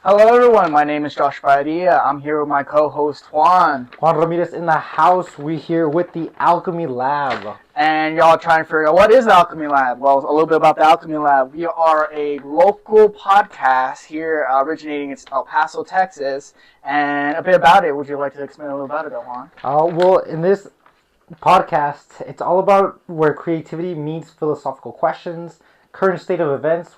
Hello everyone, my name is Josh Juan. I'm here with my co-host Juan. Juan Ramirez in the house. We here with the Alchemy Lab. And y'all trying to figure out what is the Alchemy Lab? Well, a little bit about the Alchemy Lab. We are a local podcast here originating in El Paso, Texas. And a bit about it. Would you like to explain a little about it, Juan? Well, in this podcast, it's all about where creativity meets philosophical questions, current state of events,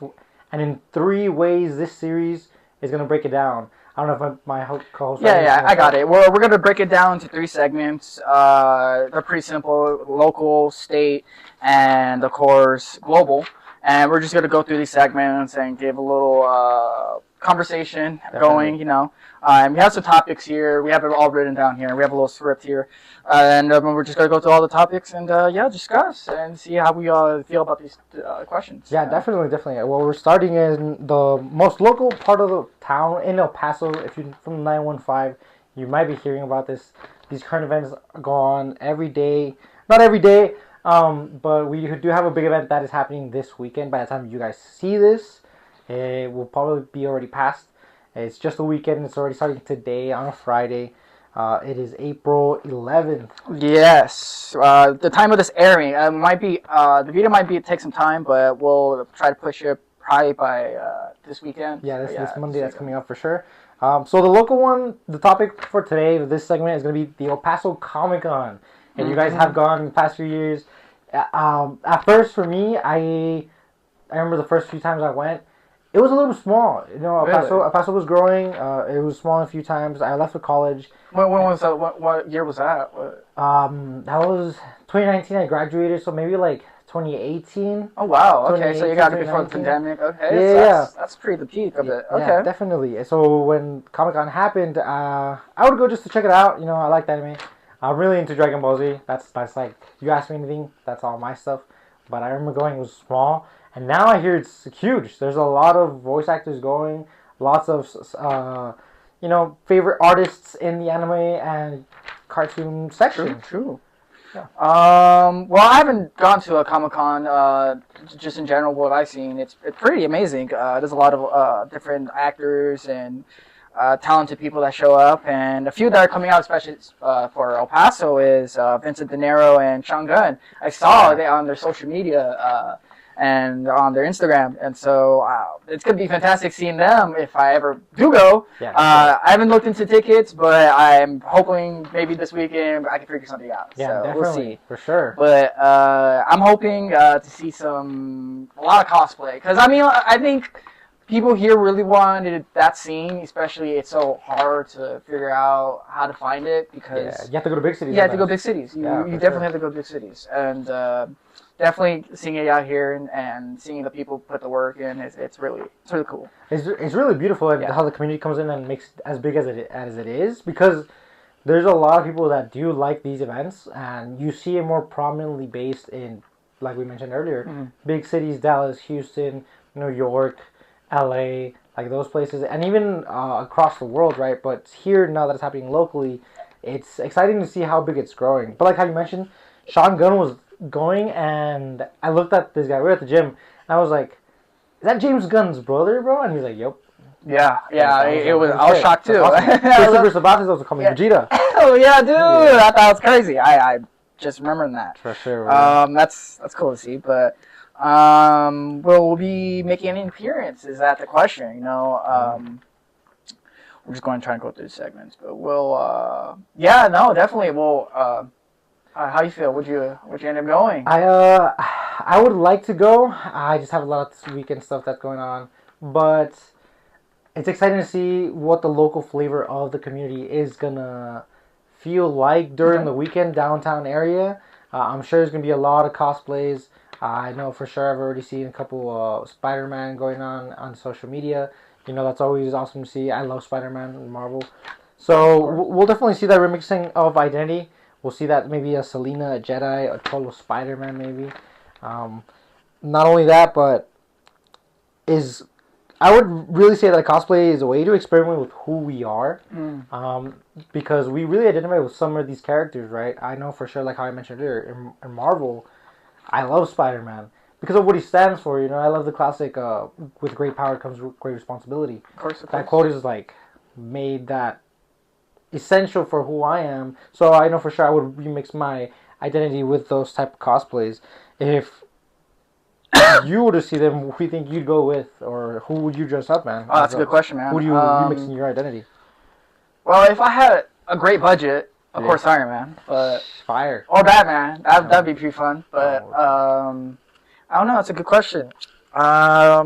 and in 3 ways this series is going to break it down. I don't know if my co-host... Yeah, I got it. We're going to break it down into 3 segments. They're pretty simple: local, state, and of course global. And we're just going to go through these segments and give a little conversation going. We have some topics here. We have it all written down here. We have a little script here, and we're just going to go through all the topics and discuss and see how we feel about these questions. Yeah, definitely. Well, we're starting in the most local part of the town in El Paso. If you're from 915, you might be hearing about this. These current events go on every day. Not every day, but we do have a big event that is happening this weekend. By the time you guys see this, it will probably be already past. It's just a weekend. It's already starting today on a Friday. It is April 11th. Yes. The time of this airing might be the video might take some time, but we'll try to push it probably by this weekend. Yeah, this Monday that's coming up for sure. So the local one, the topic for today, this segment is going to be the El Paso Comic Con. And you guys have gone in the past few years. At first, for me, I remember the first few times I went, it was a little small. El Paso was growing. It was small a few times. I left for college. When was that? What year was that? That was 2019. I graduated, so maybe like 2018. Oh wow! Okay, so you got it before the pandemic. Okay, yeah, that's pretty the peak of it. Okay, yeah, definitely. So when Comic Con happened, I would go just to check it out. I like anime. I'm really into Dragon Ball Z. That's like, you ask me anything, that's all my stuff. But I remember going, it was small. And now I hear it's huge. There's a lot of voice actors going. Lots of, favorite artists in the anime and cartoon section. True. Yeah. Well, I haven't gone to a Comic-Con. Just in general, what I've seen, it's pretty amazing. There's a lot of different actors and talented people that show up, and a few that are coming out, especially for El Paso, is Vincent De Niro and Sean Gunn. I saw they on their social media and on their Instagram, and so it's gonna be fantastic seeing them if I ever do go. Yeah, I haven't looked into tickets, but I'm hoping maybe this weekend I can figure something out. Yeah, so definitely, we'll see for sure. But I'm hoping to see a lot of cosplay, because I think people here really wanted that scene, especially it's so hard to figure out how to find it because you have to go to big cities. You have to go big cities. You definitely have to go to big cities, and definitely seeing it out here and seeing the people put the work in, it's really cool. It's really beautiful how the community comes in and makes it as big as it is, because there's a lot of people that do like these events, and you see it more prominently based in, like we mentioned earlier, big cities: Dallas, Houston, New York, LA, like those places, and even across the world, right? But here, now that it's happening locally, it's exciting to see how big it's growing. But like how you mentioned, Sean Gunn was going, and I looked at this guy. We were at the gym, and I was like, "Is that James Gunn's brother, bro?" And he's like, "Yep." Yeah, it was. I was shocked too. Christopher Sabathis also coming. Vegeta. Oh yeah, dude! I thought it was crazy. I just remembering that. For sure. That's cool to see, but. Will we be making any appearance? Is that the question? We're just going to try and go through the segments, but definitely. How you feel? Would you end up going? I would like to go. I just have a lot of weekend stuff that's going on, but it's exciting to see what the local flavor of the community is gonna feel like during the weekend downtown area. I'm sure there's gonna be a lot of cosplays. I know for sure I've already seen a couple Spider-Man going on social media. That's always awesome to see. I love Spider-Man and Marvel. So we'll definitely see that remixing of identity. We'll see that maybe a Selena, a Jedi, a total Spider-Man maybe. Not only that, but I would really say that cosplay is a way to experiment with who we are. Because we really identify with some of these characters, right? I know for sure, like how I mentioned earlier, in Marvel, I love Spider-Man because of what he stands for. I love the classic. With great power comes great responsibility. Of course. That quote is like made that essential for who I am. So I know for sure I would remix my identity with those type of cosplays. If you were to see them, who do you think you'd go with, or who would you dress up, man? Oh, that's a good question, man. Who do you remix in your identity? Well, if I had a great budget, of course Iron Man, but Fire or Batman. That'd be pretty fun. But I don't know. It's a good question. I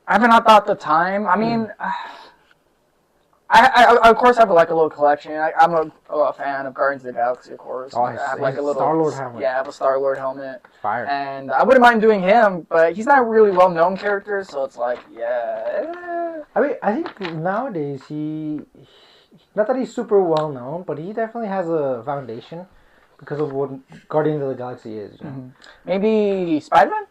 haven't thought the time. I mean, I of course have like a little collection. I'm a fan of Guardians of the Galaxy, of course. Oh, I have like a little Star-Lord helmet. Yeah, I have a Star-Lord helmet. Fire. And I wouldn't mind doing him, but he's not a really well-known character, so it's like, yeah. I mean, I think nowadays not that he's super well known, but he definitely has a foundation because of what Guardians of the Galaxy is. Maybe Spider-Man?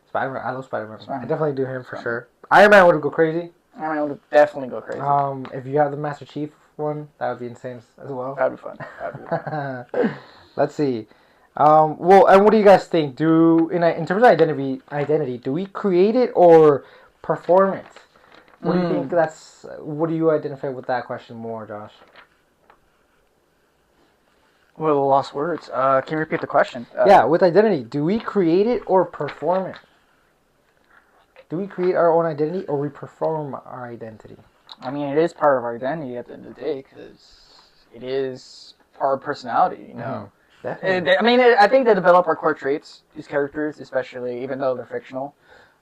Spider-Man. I love Spider-Man. Spider-Man. I definitely do him for sure. Iron Man would go crazy. Iron Man would definitely go crazy. If you have the Master Chief one, that would be insane as well. That'd be fun. Let's see. Well, and what do you guys think? In terms of identity, do we create it or perform it? What do you think? What do you identify with that question more, Josh? Well, lost words. Can you repeat the question? Yeah, with identity, do we create it or perform it? Do we create our own identity or we perform our identity? I mean, it is part of our identity at the end of the day because it is our personality, Definitely. I think they develop our core traits, these characters, especially, even though they're fictional.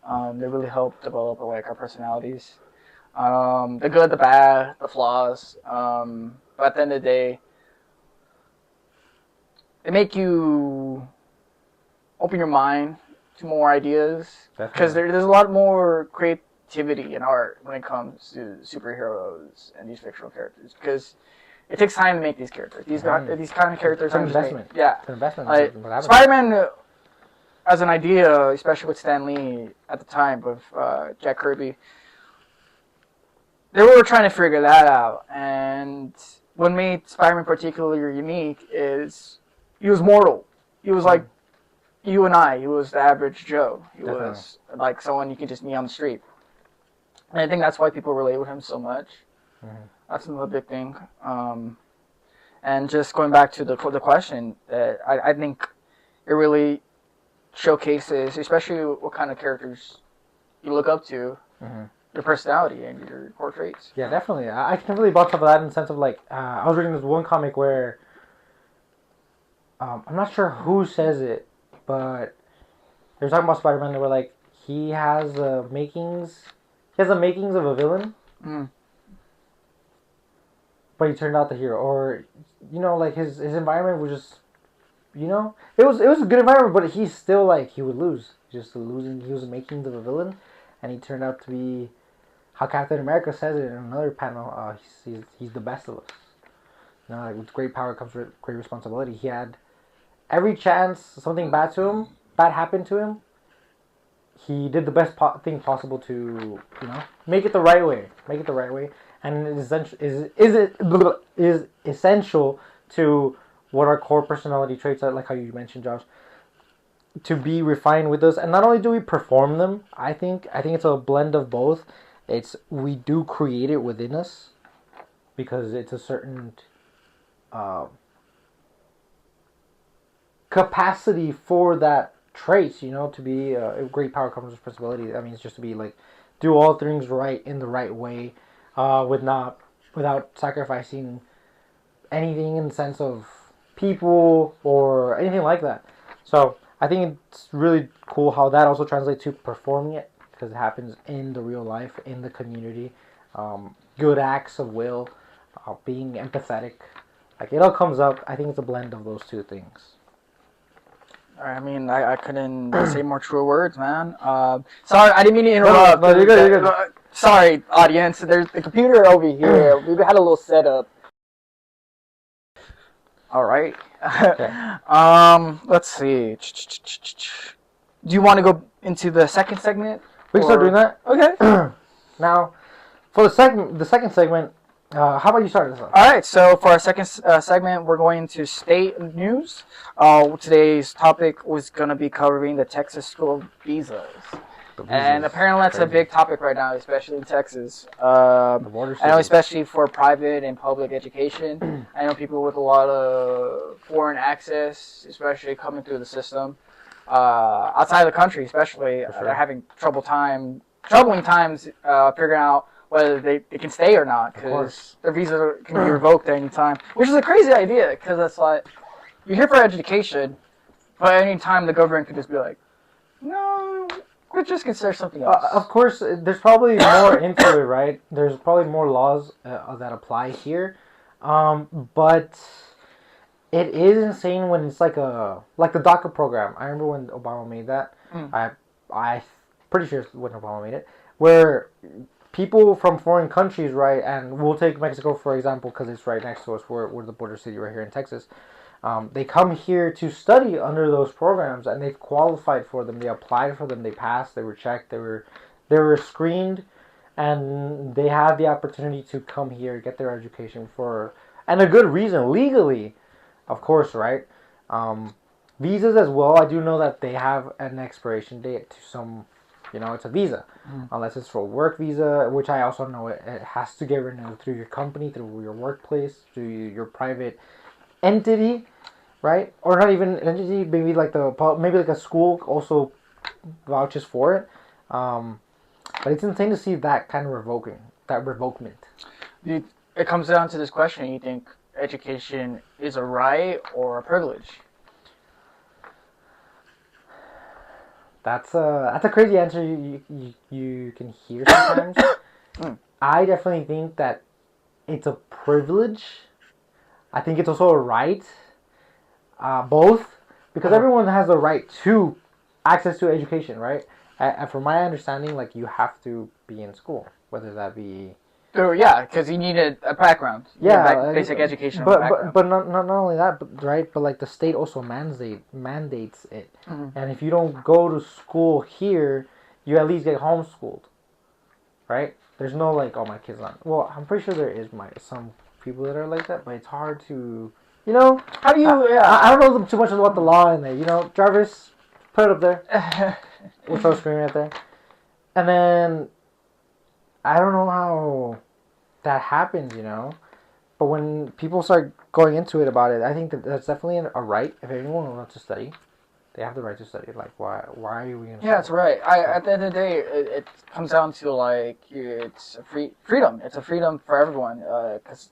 They really help develop like our personalities. The good, the bad, the flaws. But at the end of the day, they make you open your mind to more ideas because there's a lot more creativity in art when it comes to superheroes and these fictional characters because it takes time to make these characters. These kind of characters It's an investment. Yeah. It's an investment. Like, Spider-Man, as an idea, especially with Stan Lee at the time with Jack Kirby, they were trying to figure that out. And what made Spider-Man particularly unique is he was mortal. He was like you and I. He was the average Joe. He was like someone you could just meet on the street. And I think that's why people relate with him so much. That's another big thing. And just going back to the question, that I think it really showcases, especially what kind of characters you look up to, your personality and your core traits. Yeah, definitely. I can really bounce off of that in the sense of like, I was reading this one comic where, I'm not sure who says it, but they were talking about Spider-Man. They were like, he has the makings of a villain, but he turned out the hero. Or, like his environment was just, it was a good environment, but he's still like, he would lose. Just losing, he was the makings of a villain, and he turned out to be, how Captain America says it in another panel, he's the best of us. Like with great power comes with great responsibility. He had every chance something bad happened to him, he did the best thing possible to, make it the right way. And it is essential to what our core personality traits are, like how you mentioned, Josh, to be refined with us. And not only do we perform them, I think it's a blend of both. We do create it within us because it's a certain capacity for that trait, to be a great power comes with responsibility. That means just to be like, do all things right in the right way, without sacrificing anything in the sense of people or anything like that. So I think it's really cool how that also translates to performing it because it happens in the real life, in the community. Good acts of will, being empathetic, like it all comes up. I think it's a blend of those two things. I mean, I couldn't say more truer words, man. Sorry, I didn't mean to interrupt. No, you're good. Sorry, audience. There's the computer over here. We had a little setup. All right. Okay. Let's see. Do you want to go into the second segment? We can start doing that. Okay. Now, for the second segment, How about you start this off? All right, so for our second segment, we're going to state news. Today's topic was going to be covering the Texas school visas. The And visas. apparently that's a Crazy. big topic right now, especially in Texas. The border I know city. especially for private and public education. I know people with a lot of foreign access, especially coming through the system. Outside of the country, especially, For sure. they're having troubling times figuring out whether they can stay or not, because their visa can be revoked at any time, which is a crazy idea, because it's like, you're here for education, but at any time the government could just be like, no, we'll just consider something else. Of course, there's probably more into it, right? There's probably more laws that apply here, but it is insane when it's like the DACA program. I remember when Obama made that. I pretty sure it's when Obama made it, where people from foreign countries, right? And we'll take Mexico for example because it's right next to us. We're the border city right here in Texas. They come here to study under those programs, and they've qualified for them. They applied for them. They passed. They were checked. They were screened, and they have the opportunity to come here, get their education and a good reason, legally, of course, right? Visas as well. I do know that they have an expiration date to some. It's a visa, unless it's for a work visa, which I also know it has to get renewed through your company, through your workplace, through your private entity, right? Or not even an entity, maybe like a school also vouches for it. But it's insane to see that kind of revokement. It comes down to this question: you think education is a right or a privilege? That's a crazy answer you can hear sometimes. I definitely think that it's a privilege. I think it's also a right. Both, because everyone has the right to access to education, right? And from my understanding, like, you have to be in school, whether that be. Oh, yeah, because you need a background. Basic education. But not only that, but like the state also mandates it. And if you don't go to school here, you at least get homeschooled, right? There's no like, oh, my kid's not. Well, I'm pretty sure there is some people that are like that, but it's hard to, How do you? I don't know too much about the law in there. Jarvis, put it up there. We'll throw a screen right there, and then I don't know how that happens, but when people start going into it about it, I think that's definitely a right. If anyone wants to study, they have the right to study. Like, why are we going to? Yeah, that's right. At the end of the day, it comes down to like it's a freedom. It's a freedom for everyone. Because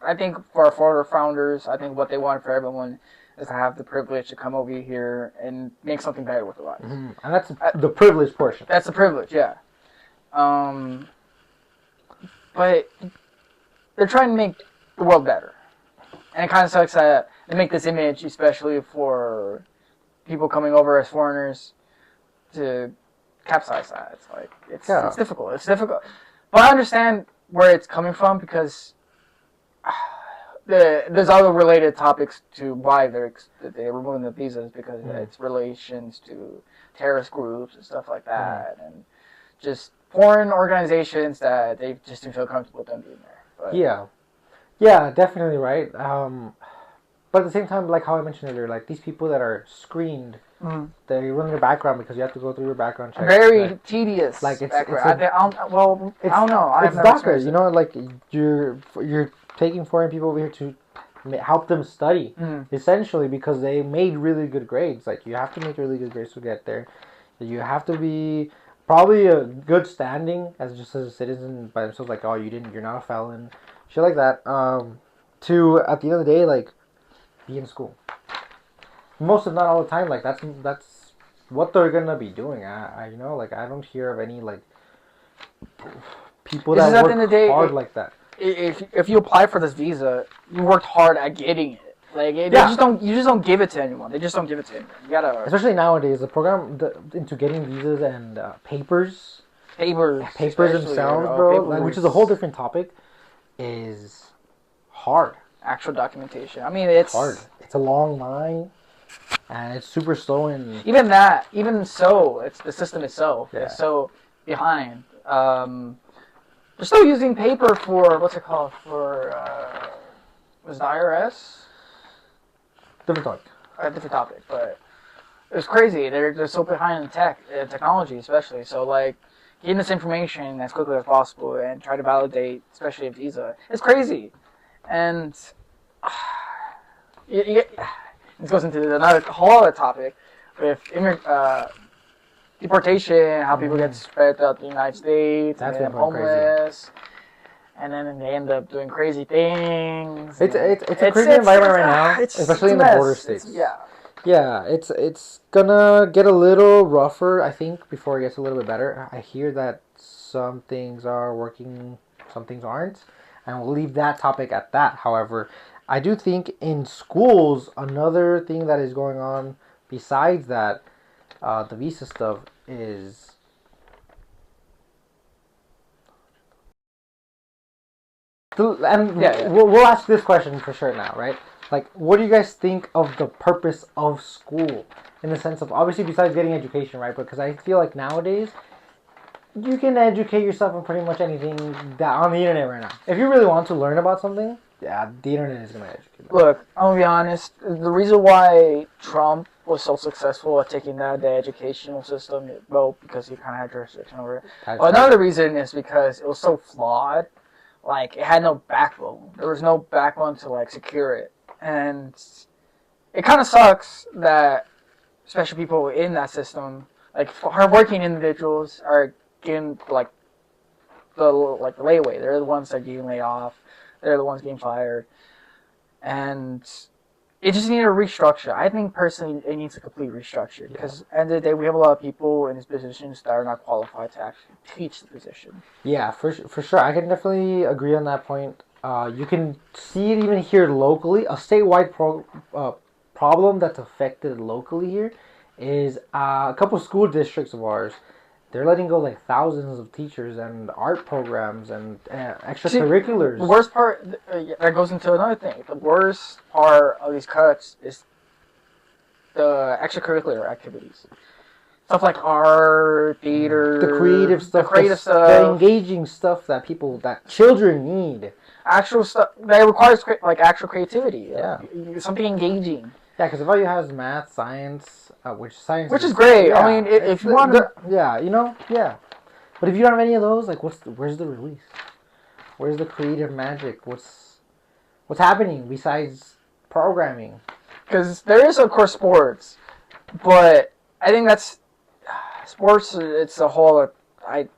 I think for our founders, I think what they want for everyone is to have the privilege to come over here and make something better with their lives. And that's the privilege portion. That's the privilege, yeah. But they're trying to make the world better. And it kind of sucks that they make this image, especially for people coming over as foreigners, to capsize that. It's like, it's difficult. It's difficult. But I understand where it's coming from, because there's other related topics to why they're removing the visas, because it's relations to terrorist groups and stuff like that, and just foreign organizations that they just didn't feel comfortable with them being there. But, yeah, definitely right. But at the same time, like how I mentioned earlier, like these people that are screened, they run their background, because you have to go through your background check. Very tedious. Like it's background. I don't know. It's DACA, like you're taking foreign people over here to help them study, essentially, because they made really good grades. Like, you have to make really good grades to get there. You have to be probably a good standing as a citizen by themselves. Like, oh, you're not a felon, shit like that. To at the end of the day, like, be in school. Most, if not all the time, like that's what they're gonna be doing. I don't hear of any like people that work hard like that. If you apply for this visa, you worked hard at getting it. Like, you just don't give it to anyone. They just don't give it to anyone. You gotta, especially nowadays, the program into getting visas and papers themselves, bro, which is a whole different topic, is hard. Actual documentation. I mean, it's hard. It's a long line, and it's super slow. And even so, it's the system itself. Yeah. It's so behind. They're still using paper for what's it called for was it the IRS? Different topic. A different topic, but it was crazy. They're so behind in technology especially. So like getting this information as quickly as possible and try to validate, especially a visa, it's crazy. And it goes into another whole other topic with deportation, how people get spread throughout the United States, and That's they end been up going crazy. homeless, and then they end up doing crazy things. It's a crazy environment right now, especially in the border states. Yeah. Yeah, it's gonna get a little rougher, I think, before it gets a little bit better. I hear that some things are working, some things aren't, and we'll leave that topic at that. However, I do think in schools, another thing that is going on besides that, the visa stuff is. And Yeah. we'll ask this question for sure now, right? Like, what do you guys think of the purpose of school? In the sense of, obviously, besides getting education, right? Because I feel like nowadays, you can educate yourself on pretty much anything that on the internet right now. If you really want to learn about something, yeah, the internet is going to educate you. Look, I'm gonna be honest. The reason why Trump was so successful at taking down the educational system, well, because he kind of had jurisdiction over it. But another reason is because it was so flawed. Like it had no backbone. There was no backbone to like secure it, and it kind of sucks that, especially people in that system, like hardworking individuals, are getting like the layaway. They're the ones that are getting laid off. They're the ones getting fired, and it just needed a restructure. I think personally, it needs a complete restructure because at the end of the day, we have a lot of people in these positions that are not qualified to actually teach the position. Yeah, for sure. I can definitely agree on that point. You can see it even here locally. A statewide problem that's affected locally here is a couple school districts of ours. They're letting go like thousands of teachers and art programs and extracurriculars. The worst part, that goes into another thing. The worst part of these cuts is the extracurricular activities. Stuff like art, theater, the creative stuff, the engaging stuff that children need. Actual stuff that requires like actual creativity. Yeah, something engaging. Yeah, because if all you have is math, science, which is great. Yeah, I mean, if you want to, yeah. But if you don't have any of those, like, where's the release? Where's the creative magic? What's happening besides programming? Because there is, of course, sports, but I think that's sports. It's a whole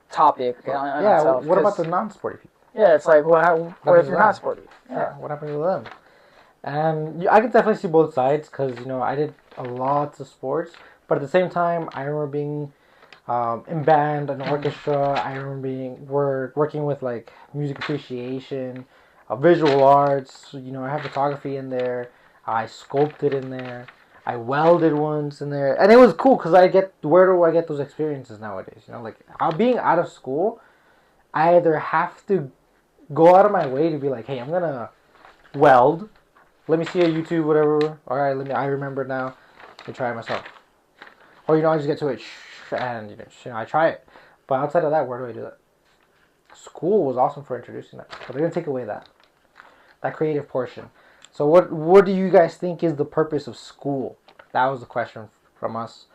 topic. Yeah. Itself, what about the non-sporty people? Yeah, it's like, what if you're not sporty? Yeah. What happens to them? And I can definitely see both sides because I did a lot of sports, but at the same time, I remember being in band and orchestra. I remember working with like music appreciation, visual arts. I have photography in there. I sculpted in there. I welded once in there, and it was cool because where do I get those experiences nowadays? Like being out of school, I either have to go out of my way to be like, hey, I'm gonna weld. Let me see a YouTube, whatever. All right, I remember now. Let me try it myself. Or I just get to it and I try it. But outside of that, where do I do that? School was awesome for introducing that, but they're gonna take away that creative portion. So what do you guys think is the purpose of school? That was the question from us.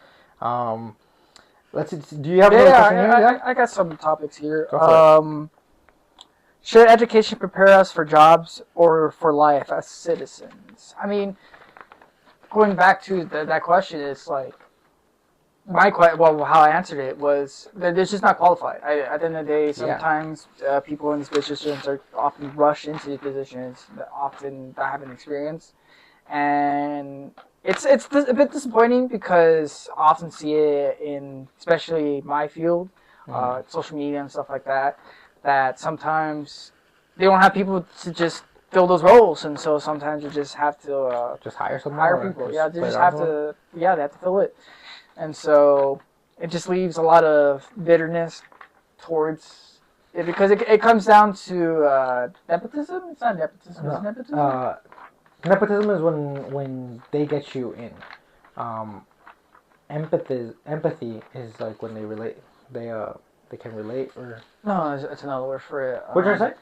Let's see. Do you have another question here? I got some topics here. Go for it. Should education prepare us for jobs or for life as citizens? I mean, going back to that question, it's like how I answered it was that they're just not qualified. At the end of the day, sometimes people in these positions are often rushed into these positions that often not having experience, and it's a bit disappointing because I often see it in especially my field, social media and stuff like that. That sometimes they don't have people to just fill those roles, and so sometimes you just have to just hire someone. Hire people, yeah. They just have to, they have to fill it, and so it just leaves a lot of bitterness towards it because it comes down to nepotism. It's not nepotism. No. It's nepotism. Nepotism is when they get you in. Empathy is like when they they can relate, or No, it's another word for it. what did I say?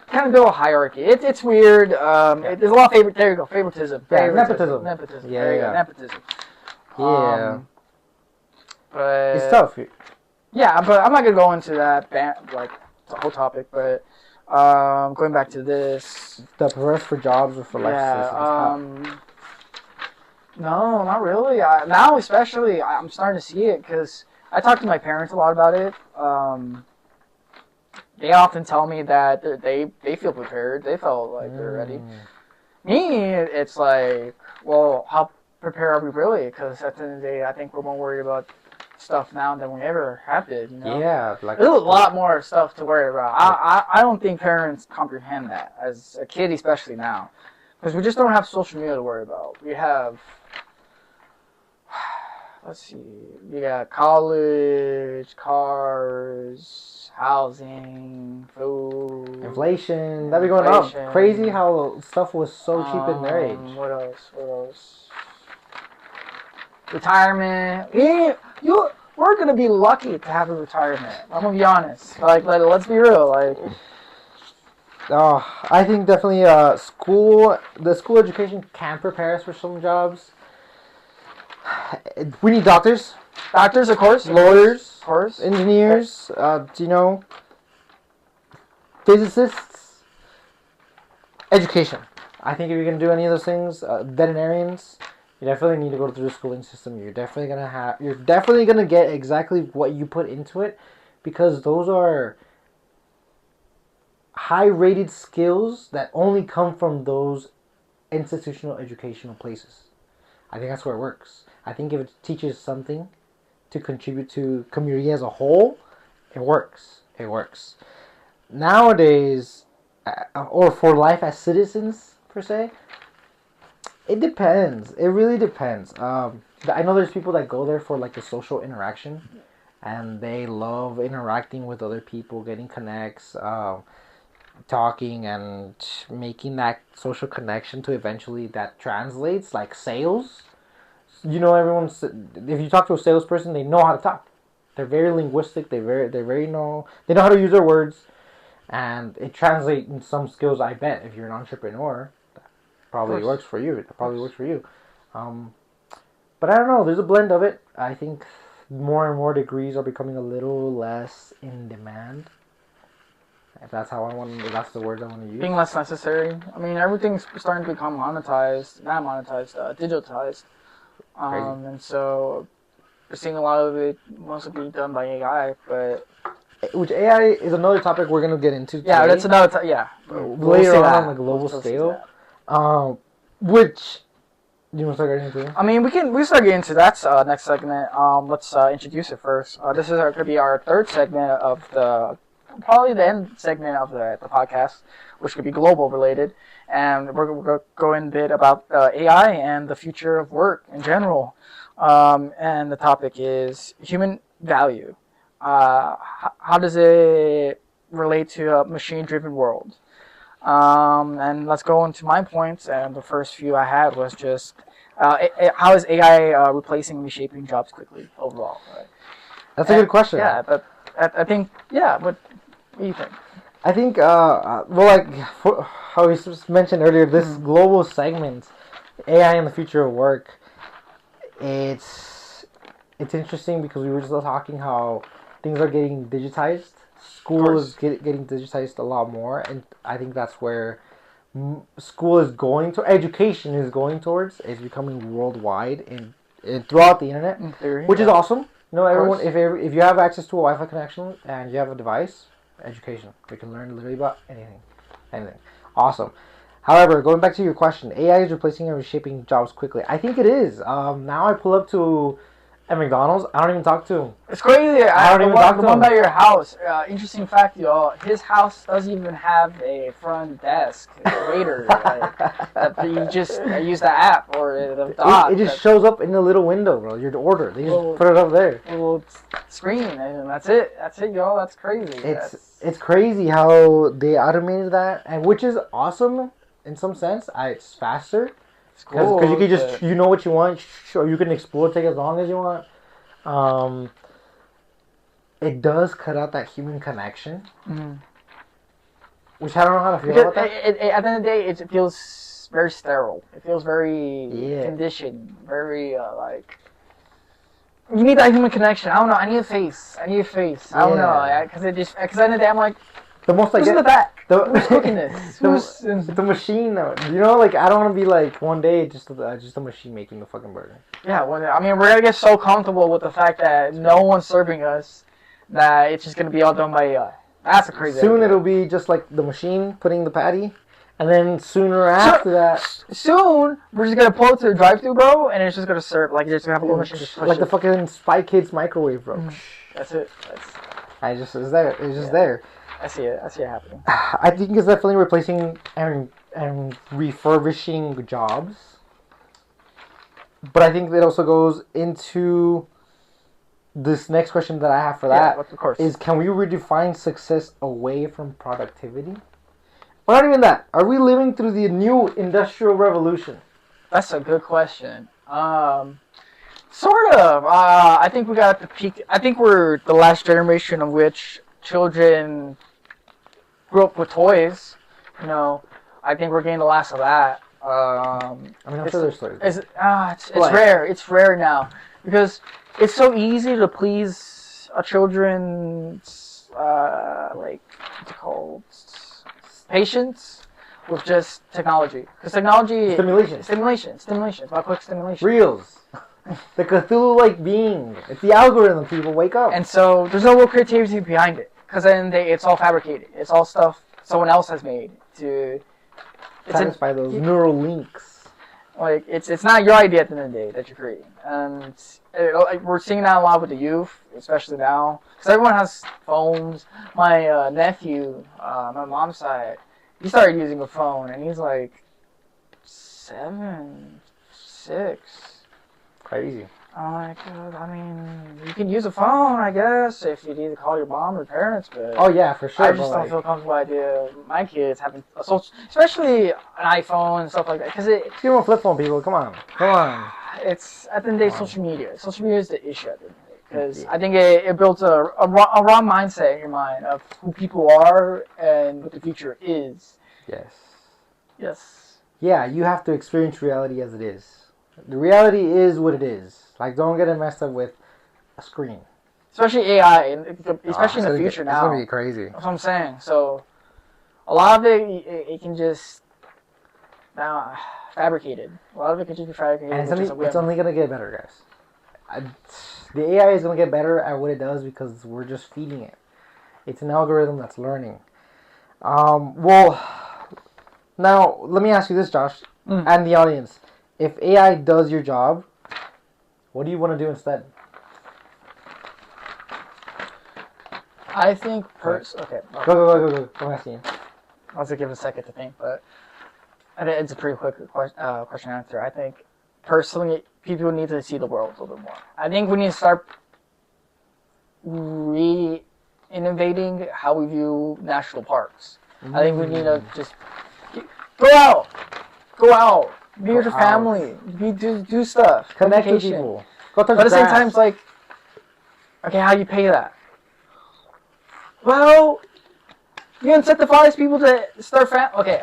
Kind of go a hierarchy. It's weird. There's a lot of there you go, favoritism. Yeah, Favoritism. nepotism. There you go, Yeah. nepotism. Yeah. But It's tough. yeah, but I'm not gonna go into that like the whole topic. But going back to this, The press for jobs or for life yeah. citizens. No, not really. Now, especially, I'm starting to see it because I talk to my parents a lot about it. They often tell me that they feel prepared. They felt like they're ready. Me, it's like, well, how prepared are we really? Because at the end of the day, I think we're more worried about stuff now than we ever have been. You know? Yeah, like There's a lot more stuff to worry about. I don't think parents comprehend that as a kid, especially now, because we just don't have social media to worry about. We have, let's see, we got college, cars, housing, food, inflation. That be going up. Crazy how stuff was so cheap in their age. What else? Retirement. We're gonna be lucky to have a retirement. I'm gonna be honest. Let's be real. I think definitely the school education can prepare us for some jobs. We need doctors. Doctors, of course. Lawyers. Of course. Engineers. Physicists. Education. I think if you're going to do any of those things, veterinarians, you definitely need to go through the schooling system. You're definitely gonna get exactly what you put into it, because those are high-rated skills that only come from those institutional educational places. I think that's where it works. I think if it teaches something to contribute to community as a whole, it works. It works. Nowadays, or for life as citizens per se, it depends. It really depends. I know there's people that go there for like the social interaction, and they love interacting with other people, getting connects, talking, and making that social connection to eventually that translates like sales. Everyone's, if you talk to a salesperson, they know how to talk. They're very linguistic. They know how to use their words, and it translates in some skills. I bet if you're an entrepreneur, probably works for you. It probably works for you. But I don't know. There's a blend of it. I think more and more degrees are becoming a little less in demand. If that's the words I want to use. Being less necessary. I mean, everything's starting to become monetized. Not monetized, digitalized. And so we're seeing a lot of it mostly being done by AI, but... Which AI is another topic we're going to get into today. Yeah, that's another later on a global scale. Which... Do you want to start getting into it? I mean, we can start getting into that next segment. Let's introduce it first. This is going to be our third segment of probably the end segment of the podcast, which could be global related. And we're going to go in a bit about AI and the future of work in general. And the topic is human value. How does it relate to a machine-driven world? And let's go into my points. And the first few I had was just how is AI replacing and reshaping jobs quickly overall? Right? That's a good question. Yeah, but I think What do you think? I think how we mentioned earlier, this global segment, AI and the future of work. It's interesting because we were just talking how things are getting digitized. School is getting digitized a lot more, and I think that's where school is going to. Education is going towards. Is becoming worldwide and throughout the internet, in theory, which is awesome. Everyone, if you have access to a Wi-Fi connection and you have a device, education. You can learn literally about anything. Awesome. However, going back to your question, AI is replacing and reshaping jobs quickly. I think it is. Now I pull up to at McDonald's. I don't even talk to him. It's crazy. I don't even talk to him. The one by your house. Interesting fact, y'all. His house doesn't even have a front desk, a waiter. You just use the app or the dot. It just shows up in the little window, bro. Your order. They just put it up there. Little screen, and that's it. That's it, y'all. That's crazy. It's crazy how they automated that, and which is awesome in some sense. It's faster. Because you can just, know what you want, you can explore, take as long as you want. it does cut out that human connection, Mm-hmm. which I don't know how to feel Because about that. at the end of the day, it feels very sterile. It feels very Yeah. conditioned, very like. You need that human connection. I don't know. I need a face. I need a face. I don't know. Because at the end of the day, I'm like, The most I who's get in the back? the Who's cooking this? Who's the machine though. You know, like I don't want to be like one day just a machine making the fucking burger. Yeah, well, I mean, we're gonna get so comfortable with the fact that no one's serving us that it's just gonna be all done by AI. That's a crazy Soon idea. it'll be just like the machine putting the patty, and then sooner after that, Soon we're just gonna pull it to the drive-thru, bro, and it's just gonna serve. Like you're just gonna have a little machine just push like it. the fucking Spy Kids microwave, bro. That's it. It's there. It's just there. I see it. I see it happening. I think it's definitely replacing and refurbishing jobs. But I think it also goes into this next question that I have for that of course. is, can we redefine success away from productivity? Well, not even that. Are we living through the new industrial revolution? That's a good question. Sort of. I think we got at the peak. I think we're the last generation of which children grew up with toys. You know, I think we're getting the last of that. I mean, I'm sure there's stories. It's rare. It's rare now because it's so easy to please a children's like what's it called, patience with just technology. Because technology stimulation. It's about quick stimulation. Reels. The Cthulhu-like being. It's the algorithm, people. Wake up. And so there's no real creativity behind it. Because then it's all fabricated. It's all stuff someone else has made to satisfy those neural links. Like it's not your idea at the end of the day that you're creating, and like we're seeing that a lot with the youth, especially now, because everyone has phones. My nephew, my mom's side, he started using a phone, and he's like 7, 6. Crazy. I'm like, I mean, you can use a phone, I guess, if you need to call your mom or parents, but oh yeah, for sure. I just don't feel comfortable idea my kids having a social, especially an iPhone and stuff like that, because give them a flip phone, people. Come on. It's at the end of the day, social media. Social media is the issue at the end of the day, because I think it builds a wrong mindset in your mind of who people are and what the future is. Yes. Yeah, you have to experience reality as it is. The reality is what it is. Like, don't get it messed up with a screen. Especially AI, and especially in the future now. It's going to be crazy. That's what I'm saying. So, a lot of it can just fabricated. A lot of it can just be fabricated. And it's only going to get better, guys. The AI is going to get better at what it does because we're just feeding it. It's an algorithm that's learning. Well, now, let me ask you this, Josh, and the audience. If AI does your job, what do you want to do instead? I think okay. Go. I'm asking you. I'll just give it a second to think, but I think it's a pretty quick question answer. I think personally, people need to see the world a little bit more. I think we need to start re-innovating how we view national parks. I think we need to just go out. Be with your family. Do stuff. Connect with people. Go touch but at the same time, it's like, okay, how do you pay that? Well, you incentivize people to start Okay.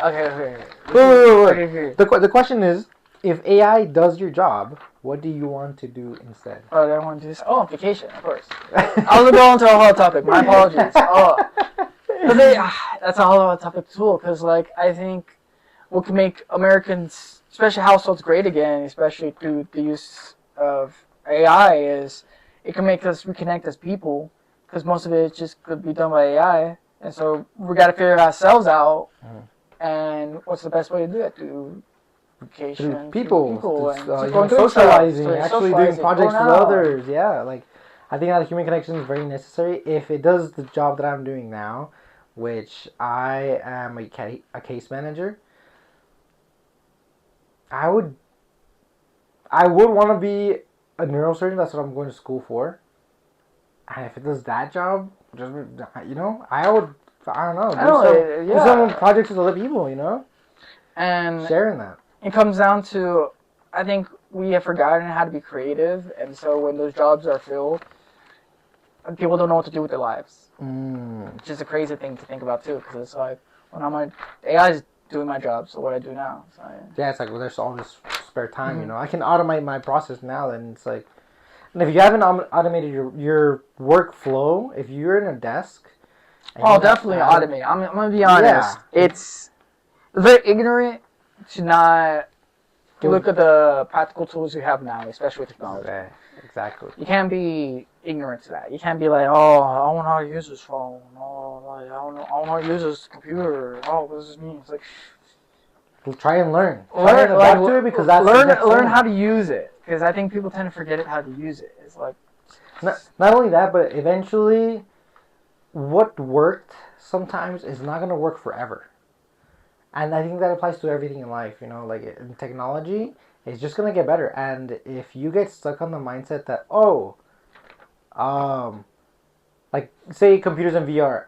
Wait. The question is, if AI does your job, what do you want to do instead? Oh, I want to do this. Oh, vacation, of course. I was going to a whole other topic. My apologies. That's a whole other topic too, because like I think what can make Americans, especially households, great again, especially through the use of AI, is it can make us reconnect as people, because most of it just could be done by AI, and so we got to figure ourselves out, and what's the best way to do it? Through vacation, through people and socializing, actually doing projects with others. Yeah, like I think that human connection is very necessary. If it does the job that I'm doing now, which I am a case manager, I would want to be a neurosurgeon. That's what I'm going to school for. And if it does that job, just I don't know. Do some projects with other people, and sharing that. It comes down to, I think we have forgotten how to be creative, and so when those jobs are filled, people don't know what to do with their lives. Mm. Which is a crazy thing to think about too, because it's like, well, AI is doing my job, so what do I do now? So, Yeah, it's like, well, there's all this spare time, Mhm. I can automate my process now, and it's like, and if you haven't automated your workflow, if you're in a desk, and Oh, you're not definitely automate. I'm gonna be honest. yeah, It's very ignorant to not look at the practical tools you have now, especially with technology. yeah, exactly. You can't be ignorant to that. You can't be like, oh, I don't know how to use this phone. Oh, like, I don't know how to use this computer. Oh, what does this mean? It's like, Well, try and learn. Try and adapt to it, because that's the next learn thing. how to use it, because I think people tend to forget how to use it. It's like, Not only that, but eventually, what worked sometimes is not going to work forever. And I think that applies to everything in life, like in technology, it's just going to get better. And if you get stuck on the mindset that, um, like say computers and VR,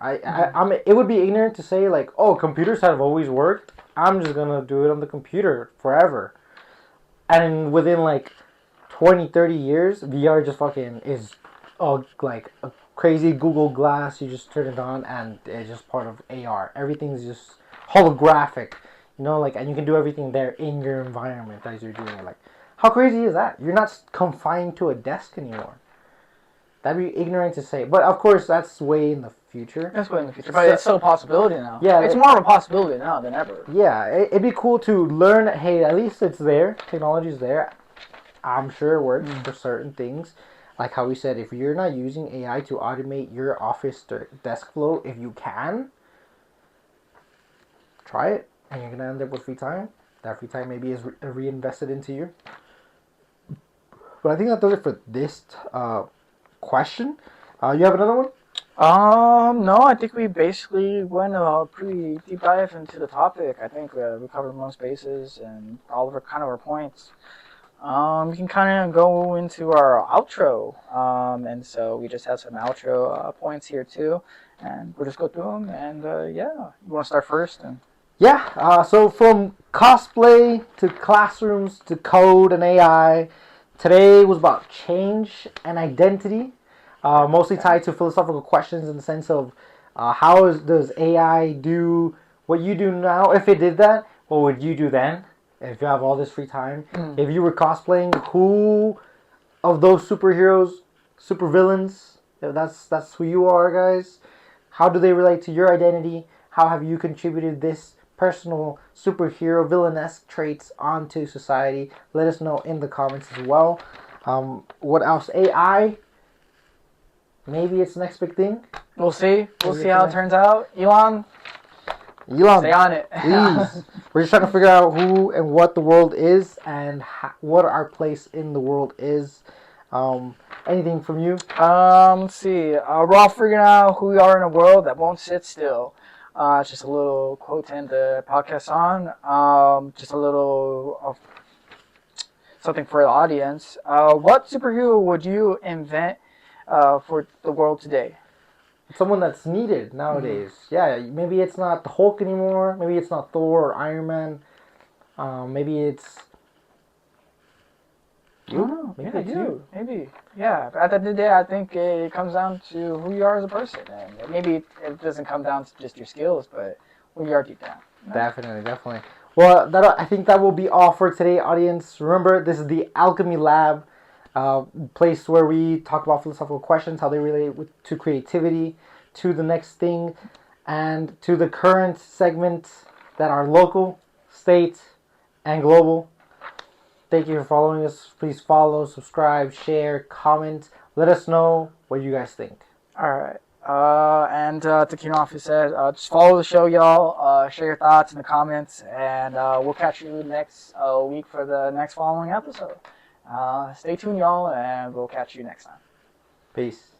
it would be ignorant to say like, oh, computers have always worked. I'm just going to do it on the computer forever. And within like 20, 30 years, VR just fucking is like a crazy Google Glass. You just turn it on and it's just part of AR. Everything's just holographic, like, and you can do everything there in your environment as you're doing it. Like, how crazy is that? You're not confined to a desk anymore. That'd be ignorant to say, but of course that's way in the future. that's way in the future, but it's still a possibility now. Yeah, it's more of a possibility now than ever. Yeah, it'd be cool to learn. Hey, at least it's there. Technology's there. I'm sure it works for certain things. Like how we said, if you're not using AI to automate your office desk flow, if you can, try it. And you're going to end up with free time. That free time maybe is reinvested into you. But I think that does it for this question. You have another one? No, I think we basically went a pretty deep dive into the topic. I think we covered most bases and all of our points. We can kind of go into our outro. And so we just have some outro points here too, and we'll just go through them. And yeah, you want to start first? And Yeah. So from cosplay to classrooms to code and AI, today was about change and identity. Mostly tied to philosophical questions in the sense of does AI do what you do now? If it did that, what would you do then? If you have all this free time, if you were cosplaying, who of those superheroes, supervillains, if that's who you are, guys, how do they relate to your identity? How have you contributed this personal superhero villainous traits onto society? Let us know in the comments as well. What else? AI. Maybe it's the next big thing. we'll see. We'll see how it turns out. Elon, stay on it. Please. We're just trying to figure out who and what the world is and what our place in the world is. Anything from you? Let's see. We're all figuring out who we are in a world that won't sit still. Just a little quote to end the podcast on. Just a little of something for the audience. What superhero would you invent for the world today? Someone that's needed nowadays. Yeah, maybe it's not the Hulk anymore. Maybe it's not Thor or Iron Man. Maybe it's you. Maybe it's you. Maybe. Yeah. But at the end of the day, I think it comes down to who you are as a person, and maybe it doesn't come down to just your skills, but who you are deep down. Definitely. Well, I think that will be all for today, audience. Remember, this is the Alchemy Lab, place where we talk about philosophical questions, how they relate to creativity, to the next thing, and to the current segments that are local, state, and global. Thank you for following us. Please follow, subscribe, share, comment. Let us know what you guys think. All right. And to Keen off, he said, just follow the show, y'all. Share your thoughts in the comments, and we'll catch you next week for the next following episode. Stay tuned, y'all, and we'll catch you next time. Peace.